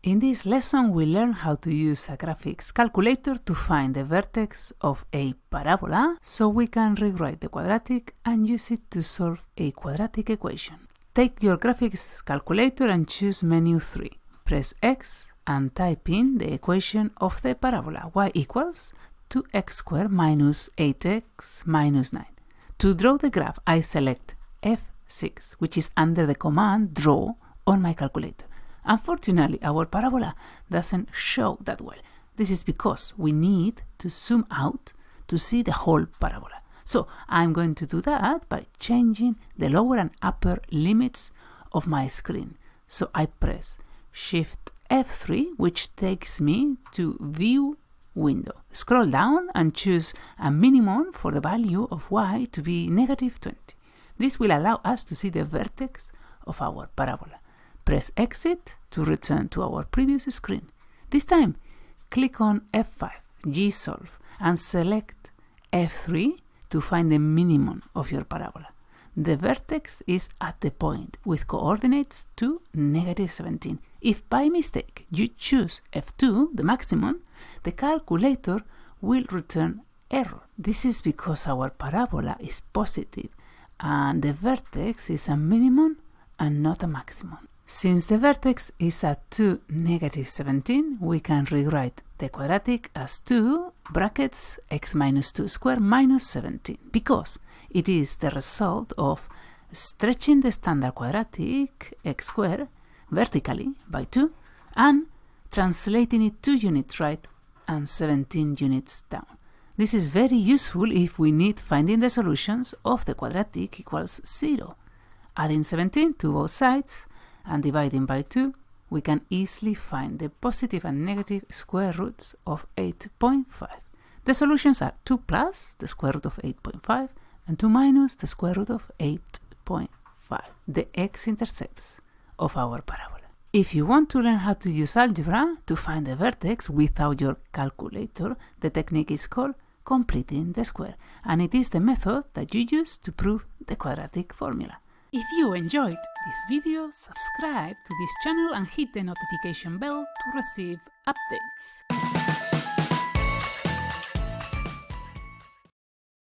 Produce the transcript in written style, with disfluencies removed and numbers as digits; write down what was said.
In this lesson, we learn how to use a graphics calculator to find the vertex of a parabola so we can rewrite the quadratic and use it to solve a quadratic equation. Take your graphics calculator and choose menu 3. Press X and type in the equation of the parabola y equals 2x squared minus 8x minus 9. To draw the graph, I select F6, which is under the command draw on my calculator. Unfortunately, our parabola doesn't show that well. This is because we need to zoom out to see the whole parabola. So I'm going to do that by changing the lower and upper limits of my screen. So I press Shift F3, which takes me to View window. Scroll down and choose a minimum for the value of y to be -20. This will allow us to see the vertex of our parabola. Press Exit to return to our previous screen. This time, click on F5, Gsolve, and select F3 to find the minimum of your parabola. The vertex is at the point with coordinates to -17. If by mistake you choose F2, the maximum, the calculator will return error. This is because our parabola is positive and the vertex is a minimum and not a maximum. Since the vertex is at 2, -17, we can rewrite the quadratic as 2 brackets x minus 2 squared minus 17, because it is the result of stretching the standard quadratic x squared vertically by 2 and translating it 2 units right and 17 units down. This is very useful if we need finding the solutions of the quadratic equals 0. Adding 17 to both sides and dividing by 2, we can easily find the positive and negative square roots of 8.5. The solutions are 2 plus the square root of 8.5 and 2 minus the square root of 8.5, the x-intercepts of our parabola. If you want to learn how to use algebra to find the vertex without your calculator, the technique is called completing the square, and it is the method that you use to prove the quadratic formula. If you enjoyed this video, subscribe to this channel and hit the notification bell to receive updates.